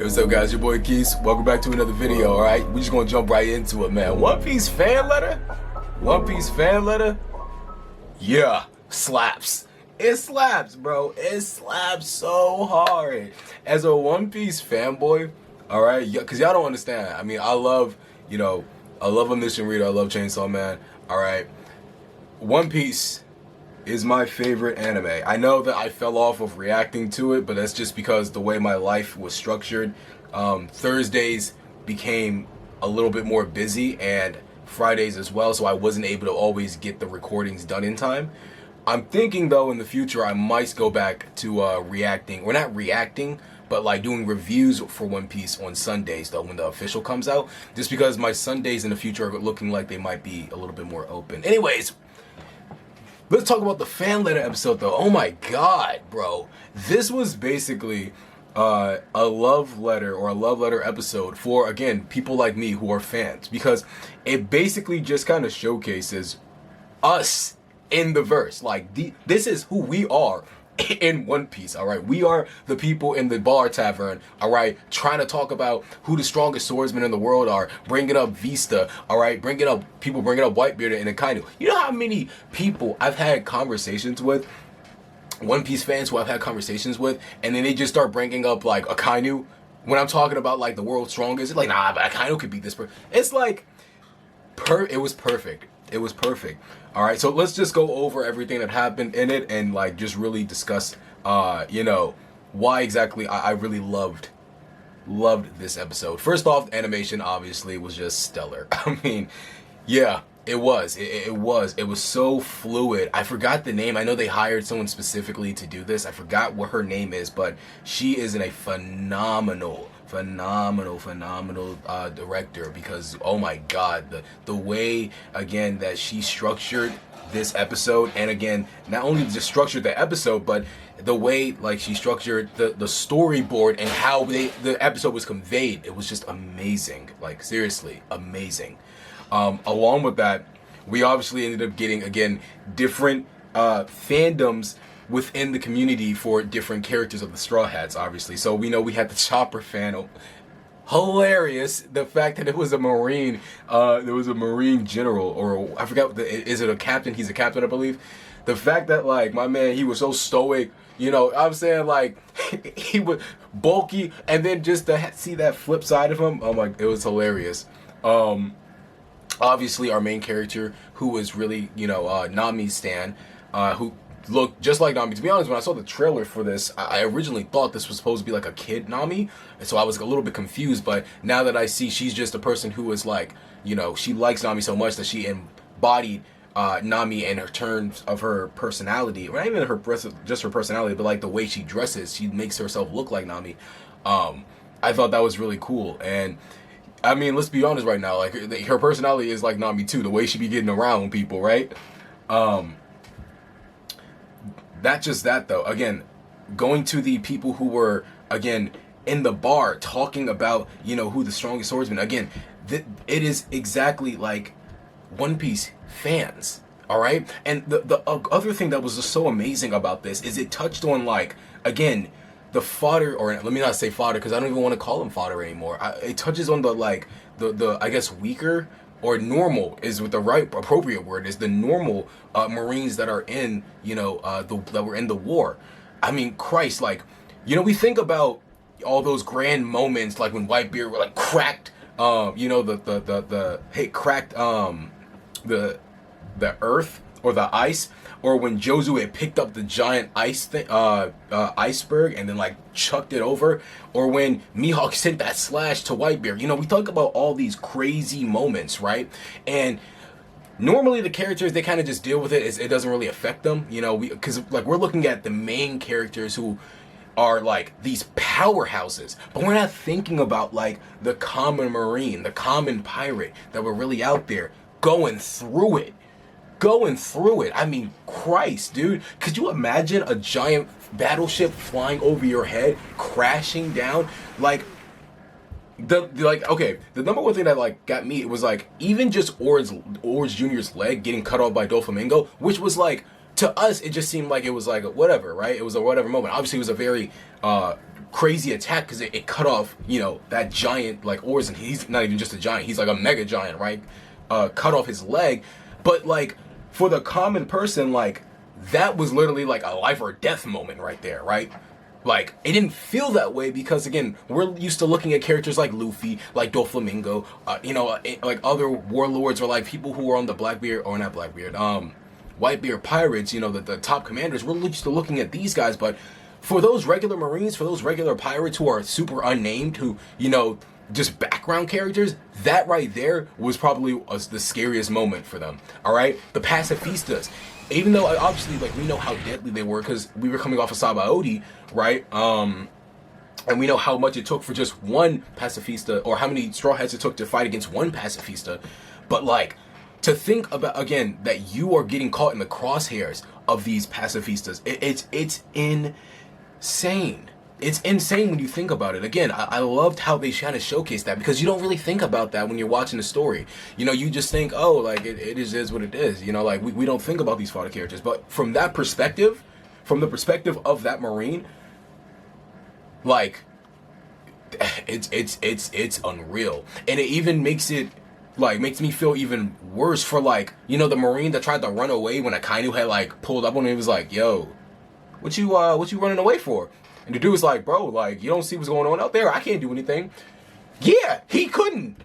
Hey, what's up, guys? Your boy Keith. Welcome back to another video. All right, we just gonna jump right into it, man. One Piece fan letter. One Piece fan letter. Yeah, slaps. It slaps, bro. It slaps so hard. As a One Piece fanboy, all right, yeah, cause y'all don't understand. I mean, I love, I love a mission reader. I love Chainsaw Man. All right, One Piece is my favorite anime. I know that I fell off of reacting to it, but that's just because the way my life was structured. Thursdays became a little bit more busy, and Fridays as well, so I wasn't able to always get the recordings done in time. I'm thinking though in the future I might go back to reacting, or not reacting, but like doing reviews for One Piece on Sundays though when the official comes out, just because my Sundays in the future are looking like they might be a little bit more open. Anyways, let's talk about the fan letter episode though. Oh my god, bro. This was basically a love letter episode for, again, people like me who are fans, because it basically just kind of showcases us in the verse. Like, this is who we are in One Piece, all right? We are the people in the bar tavern, all right, trying to talk about who the strongest swordsmen in the world are, bringing up Vista, all right, bringing up Whitebeard and Akainu. You know how many people I've had conversations with, One Piece fans who I've had conversations with, and then they just start bringing up like Akainu when I'm talking about like the world's strongest. It's like, nah, but Akainu could beat this person. It's like, it was perfect. It was perfect. All right, so let's just go over everything that happened in it and like just really discuss, why exactly I really loved this episode. First off, animation obviously was just stellar. I mean, yeah, it was. It was so fluid. I forgot the name. I know they hired someone specifically to do this. I forgot what her name is, but she is a phenomenal director, because oh my god, the way again that she structured this episode, and again not only just structured the episode, but the way like she structured the storyboard and how the episode was conveyed, it was just amazing. Like, seriously amazing. Along with that, we obviously ended up getting, again, different fandoms within the community for different characters of the Straw Hats, obviously. So we know we had the Chopper fan. Hilarious, the fact that it was a Marine, there was a Marine general, or I forgot, is it a captain? He's a captain, I believe. The fact that, like, my man, he was so stoic, I'm saying, like, he was bulky, and then just to see that flip side of him, oh my, it was hilarious. Obviously, our main character, who was really, Nami's stan, who looked just like Nami. To be honest, when I saw the trailer for this, I originally thought this was supposed to be like a kid Nami, and so I was a little bit confused. But now that I see she's just a person who is like, she likes Nami so much that she embodied Nami in her terms of her personality, or not even just her personality, but like the way she dresses, she makes herself look like Nami. I thought that was really cool. And I mean, let's be honest right now, like, her personality is like Nami too, the way she be getting around people, right? Not just that though, again, going to the people who were, again, in the bar talking about, who the strongest swordsman, again, it is exactly like One Piece fans, all right? And the other thing that was just so amazing about this is it touched on, like, again, the fodder, or let me not say fodder, because I don't even want to call him fodder anymore. It touches on the, like, the I guess weaker, or normal is with the right appropriate word, is the normal Marines that are in, that were in the war. I mean, Christ, like, we think about all those grand moments, like when Whitebeard like cracked, cracked the earth or the ice, or when Jozu had picked up the giant iceberg and then like chucked it over, or when Mihawk sent that slash to Whitebeard. We talk about all these crazy moments, right? And normally the characters, they kind of just deal with it. It doesn't really affect them, because like we're looking at the main characters who are like these powerhouses, but we're not thinking about like the common Marine, the common pirate that were really out there going through it. I mean, Christ, dude. Could you imagine a giant battleship flying over your head, crashing down? Like, the number one thing that like got me, it was like even just Orange Jr.'s leg getting cut off by Doflamingo, which was like, to us, it just seemed like it was like whatever, right? It was a whatever moment. Obviously, it was a very crazy attack because it cut off, you know, that giant like Orzen. He's not even just a giant, he's like a mega giant, right? Cut off his leg. But like for the common person, like that was literally like a life or death moment right there, right? Like it didn't feel that way because again, we're used to looking at characters like Luffy, like Doflamingo, you know, like other warlords or like people who were on the Blackbeard or not Blackbeard, Whitebeard pirates, you know, the top commanders. We're used to looking at these guys, but for those regular Marines, for those regular pirates who are super unnamed, who, you know, just background characters, that right there was probably the scariest moment for them. All right, the pacifistas, even though obviously like we know how deadly they were because we were coming off of Sabaody, right? And we know how much it took for just one pacifista, or how many straw hats it took to fight against one pacifista. But like to think about again that you are getting caught in the crosshairs of these pacifistas, it's insane. It's insane when you think about it. Again, I loved how they kind of showcased that because you don't really think about that when you're watching the story. You know, you just think, oh, like it is what it is. You know, like we don't think about these fodder characters. But from that perspective, from the perspective of that Marine, like it's unreal. And it even makes me feel even worse for like, you know, the Marine that tried to run away when Akainu had like pulled up on him. He was like, yo, what you running away for? And the dude was like, bro, like, you don't see what's going on out there? I can't do anything. Yeah, he couldn't.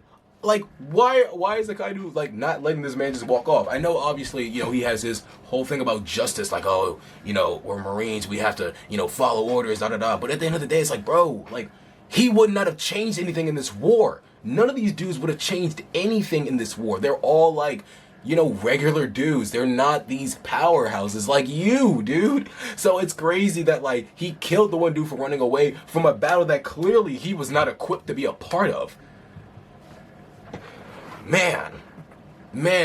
Like, why is the Akainu like not letting this man just walk off? I know obviously, you know, he has his whole thing about justice, like, oh, you know, we're Marines, we have to, you know, follow orders, da da da. But at the end of the day, it's like, bro, like, he would not have changed anything in this war. None of these dudes would have changed anything in this war. They're all like, you know, regular dudes. They're not these powerhouses like you, dude. So it's crazy that like he killed the one dude for running away from a battle that clearly he was not equipped to be a part of. Man,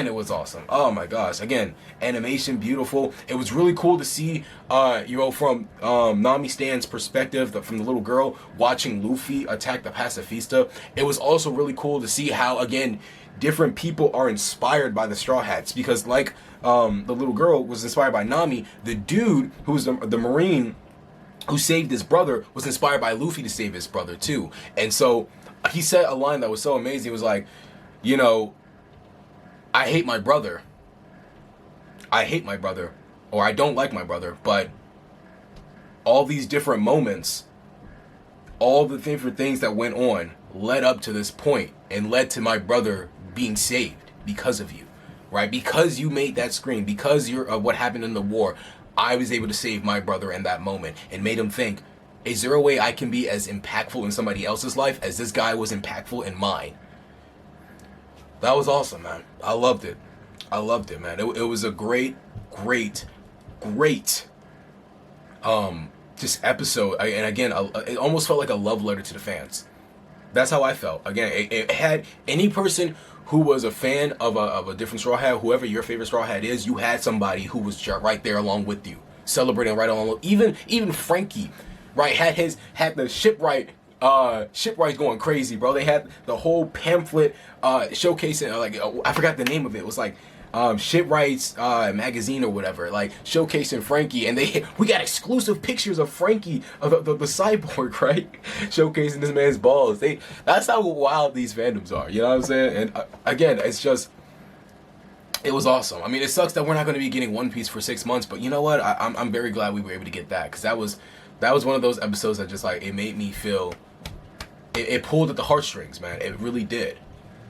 it was awesome. Oh my gosh. Again, animation beautiful. It was really cool to see, you know, from Nami Stan's perspective, from the little girl watching Luffy attack the pacifista. It was also really cool to see how, again, different people are inspired by the Straw Hats because like the little girl was inspired by Nami, the dude who's the Marine who saved his brother was inspired by Luffy to save his brother too. And so he said a line that was so amazing. He was like, you know, I hate my brother, or I don't like my brother, but all these different moments, all the different things that went on led up to this point and led to my brother being saved because of you, right? Because you made that screen, because you're what happened in the war, I was able to save my brother in that moment and made him think, is there a way I can be as impactful in somebody else's life as this guy was impactful in mine? That was awesome, man. I loved it, man. It was a great just episode. And again, it almost felt like a love letter to the fans. That's how I felt. Again, it had any person who was a fan of a different Straw Hat, whoever your favorite Straw Hat is, you had somebody who was right there along with you, celebrating right along. Even Frankie, right, had the shipwrights going crazy, bro. They had the whole pamphlet showcasing, like I forgot the name of it. It was like Shipwrights magazine or whatever, like showcasing Frankie, and we got exclusive pictures of Frankie, of the cyborg, right, showcasing this man's balls. That's how wild these fandoms are, you know what I'm saying? And again, it was awesome. I mean, it sucks that we're not going to be getting One Piece for 6 months, but you know what? I'm very glad we were able to get that, because that was one of those episodes that just like, it made me feel, it pulled at the heartstrings, man. It really did.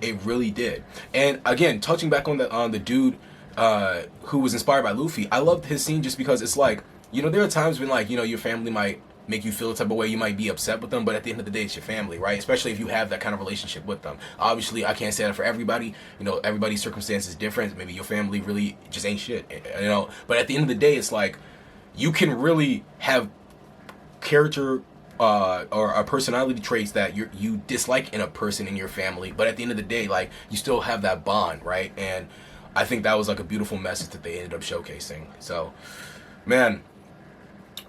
It really did. And again, touching back on the dude who was inspired by Luffy, I loved his scene just because it's like, you know, there are times when like, you know, your family might make you feel a type of way, you might be upset with them, but at the end of the day, it's your family, right? Especially if you have that kind of relationship with them. Obviously, I can't say that for everybody. You know, everybody's circumstance is different. Maybe your family really just ain't shit, you know? But at the end of the day, it's like, you can really have character or a personality traits that you dislike in a person in your family, but at the end of the day, like, you still have that bond, right? And I think that was like a beautiful message that they ended up showcasing. So, man,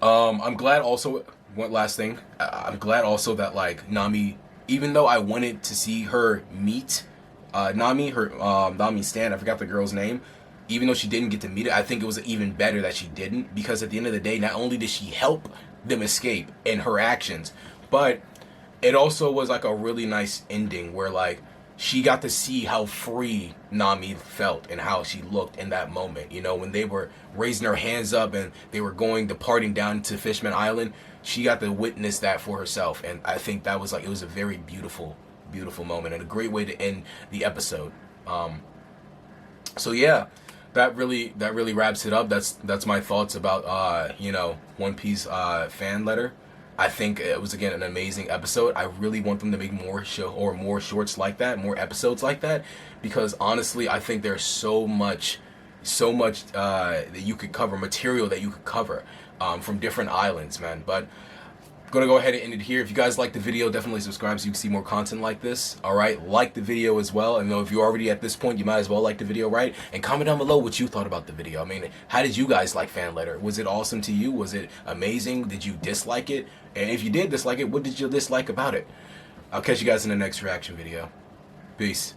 I'm glad also, one last thing, I'm glad also that like Nami, even though I wanted to see her meet Nami Stan, I forgot the girl's name, even though she didn't get to meet it, I think it was even better that she didn't, because at the end of the day, not only did she help them escape in her actions, But it also was like a really nice ending where like she got to see how free Nami felt and how she looked in that moment. You know, when they were raising her hands up and they were departing down to Fishman Island, she got to witness that for herself. And I think that was like, it was a very beautiful, beautiful moment and a great way to end the episode. So yeah, that really wraps it up. That's my thoughts about you know, One Piece fan letter. I think it was, again, an amazing episode. I really want them to make more shorts like that, more episodes like that, because honestly, I think there's so much that you could cover, material that you could cover from different islands, man. But I'm gonna go ahead and end it here. If you guys like the video, definitely subscribe so you can see more content like this. All right, like the video as well. I know if you're already at this point, you might as well like the video, right? And comment down below what you thought about the video. I mean, how did you guys like fan letter? Was it awesome to you? Was it amazing? Did you dislike it? And if you did dislike it, what did you dislike about it? I'll catch you guys in the next reaction video. Peace.